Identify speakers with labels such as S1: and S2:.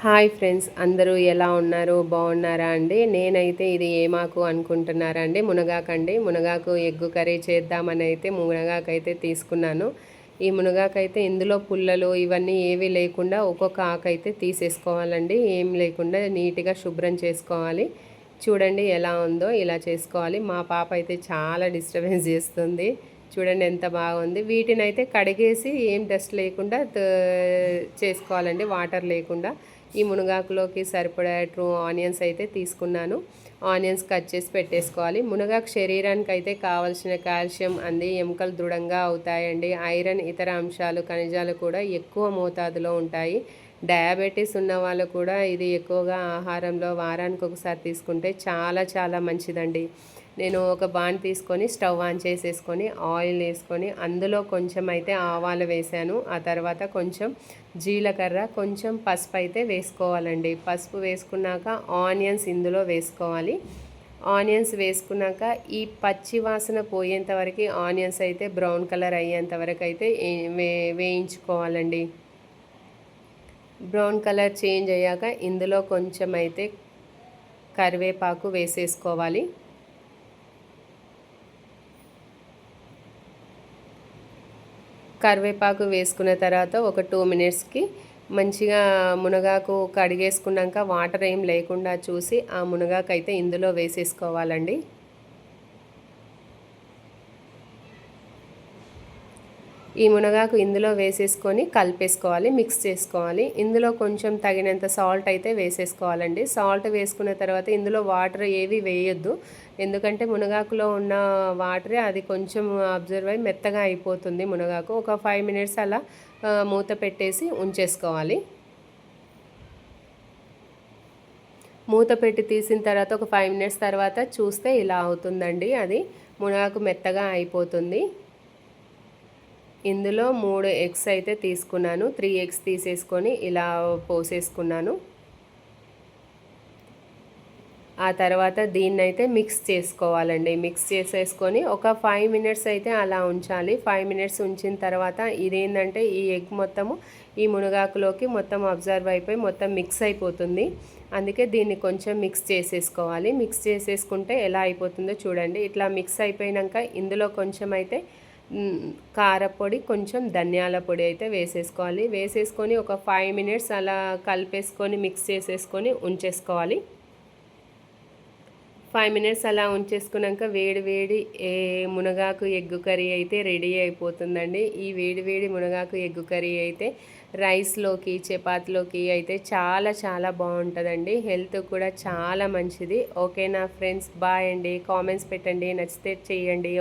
S1: Hi friends, అందరూ ఎలా ఉన్నారు? బాగున్నారా అండి? నేనైతే ఇది ఏమాకు అనుకుంటున్నారా అండి? మునగాకండి. మునగాకు ఎగ్గు కర్రీ చేద్దామని అయితే మునగాకైతే తీసుకున్నాను. ఈ మునగాకైతే ఇందులో పుల్లలు ఇవన్నీ ఏవి లేకుండా ఒక్కొక్క ఆకు అయితే తీసేసుకోవాలండి. ఏం లేకుండా నీట్గా శుభ్రం చేసుకోవాలి. చూడండి ఎలా ఉందో, ఇలా చేసుకోవాలి. మా పాప అయితే చాలా డిస్టర్బెన్స్ చేస్తుంది. చూడండి ఎంత బాగుంది. వీటినైతే కడిగేసి ఏం డస్ట్ లేకుండా చేసుకోవాలండి, వాటర్ లేకుండా. ఈ మునగాకులోకి సరిపడా ఆనియన్స్ అయితే తీసుకున్నాను. ఆనియన్స్ కట్ చేసి పెట్టేసుకోవాలి. మునగాకు శరీరానికి అయితే కావాల్సిన కాల్షియం అంది, ఎముకలు దృఢంగా అవుతాయండి. ఐరన్, ఇతర అంశాలు, ఖనిజాలు కూడా ఎక్కువ మోతాదులో ఉంటాయి. డయాబెటీస్ ఉన్న వాళ్ళు కూడా ఇది ఎక్కువగా ఆహారంలో వారానికి ఒకసారి తీసుకుంటే చాలా చాలా మంచిదండి. నేను ఒక బాండ్ తీసుకొని స్టవ్ ఆన్ చేసేసుకొని ఆయిల్ వేసుకొని అందులో కొంచెం అయితే ఆవాలు వేసాను. ఆ తర్వాత కొంచెం జీలకర్ర, కొంచెం పసుపు అయితే వేసుకోవాలండి. పసుపు వేసుకున్నాక ఆనియన్స్ ఇందులో వేసుకోవాలి. ఆనియన్స్ వేసుకున్నాక ఈ పచ్చి వాసన పోయేంత వరకు ఆనియన్స్ అయితే బ్రౌన్ కలర్ అయ్యేంత వరకు అయితే వేయించుకోవాలండి. బ్రౌన్ కలర్ చేంజ్ అయ్యాక ఇందులో కొంచెం అయితే కరివేపాకు వేసేసుకోవాలి. కరివేపాకు వేసుకున్న తర్వాత ఒక 2 మినిట్స్కి మంచిగా మునగాకు కడిగేసుకున్నాక వాటర్ ఏం లేకుండా చూసి ఆ మునగాకు అయితే ఇందులో వేసేసుకోవాలండి. ఈ మునగాకు ఇందులో వేసేసుకొని కలిపేసుకోవాలి, మిక్స్ చేసుకోవాలి. ఇందులో కొంచెం తగినంత సాల్ట్ అయితే వేసేసుకోవాలండి. సాల్ట్ వేసుకున్న తర్వాత ఇందులో వాటర్ ఏవి వేయొద్దు. ఎందుకంటే మునగాకులో ఉన్న వాటరే అది కొంచెం అబ్జర్వ్ అయ్యి మెత్తగా అయిపోతుంది మునగాకు. ఒక 5 మినిట్స్ అలా మూత పెట్టేసి ఉంచేసుకోవాలి. మూత పెట్టి తీసిన తర్వాత ఒక 5 మినిట్స్ తర్వాత చూస్తే ఇలా అవుతుందండి. అది మునగాకు మెత్తగా అయిపోతుంది. ఇందులో 3 ఎగ్స్ అయితే తీసుకున్నాను. 3 ఎగ్స్ తీసేసుకొని ఇలా పోసేసుకున్నాను. ఆ తర్వాత దీన్నైతే మిక్స్ చేసుకోవాలండి. మిక్స్ చేసేసుకొని ఒక 5 మినిట్స్ అయితే అలా ఉంచాలి. 5 మినిట్స్ ఉంచిన తర్వాత ఇదేంటంటే ఈ ఎగ్ మొత్తము ఈ మునగాకులోకి మొత్తం అబ్జర్వ్ అయిపోయి మొత్తం మిక్స్ అయిపోతుంది. అందుకే దీన్ని కొంచెం మిక్స్ చేసేసుకోవాలి. మిక్స్ చేసేసుకుంటే ఎలా అయిపోతుందో చూడండి. ఇట్లా మిక్స్ అయిపోయాక ఇందులో కొంచెం అయితే కారపొడి, కొంచెం ధనియాల పొడి అయితే వేసేసుకోవాలి. వేసేసుకొని ఒక 5 మినిట్స్ అలా కలిపేసుకొని మిక్స్ చేసేసుకొని ఉంచేసుకోవాలి. 5 మినిట్స్ అలా ఉంచేసుకున్నాక వేడి వేడి మునగాకు ఎగ్గు కర్రీ అయితే రెడీ అయిపోతుందండి. ఈ వేడి వేడి మునగాకు ఎగ్గు కర్రీ అయితే రైస్లోకి, చపాతీలోకి అయితే చాలా చాలా బాగుంటుందండి. హెల్త్ కూడా చాలా మంచిది. ఓకేనా ఫ్రెండ్స్, బాయ్ అండి. కామెంట్స్ పెట్టండి, నచ్చితే చేయండి.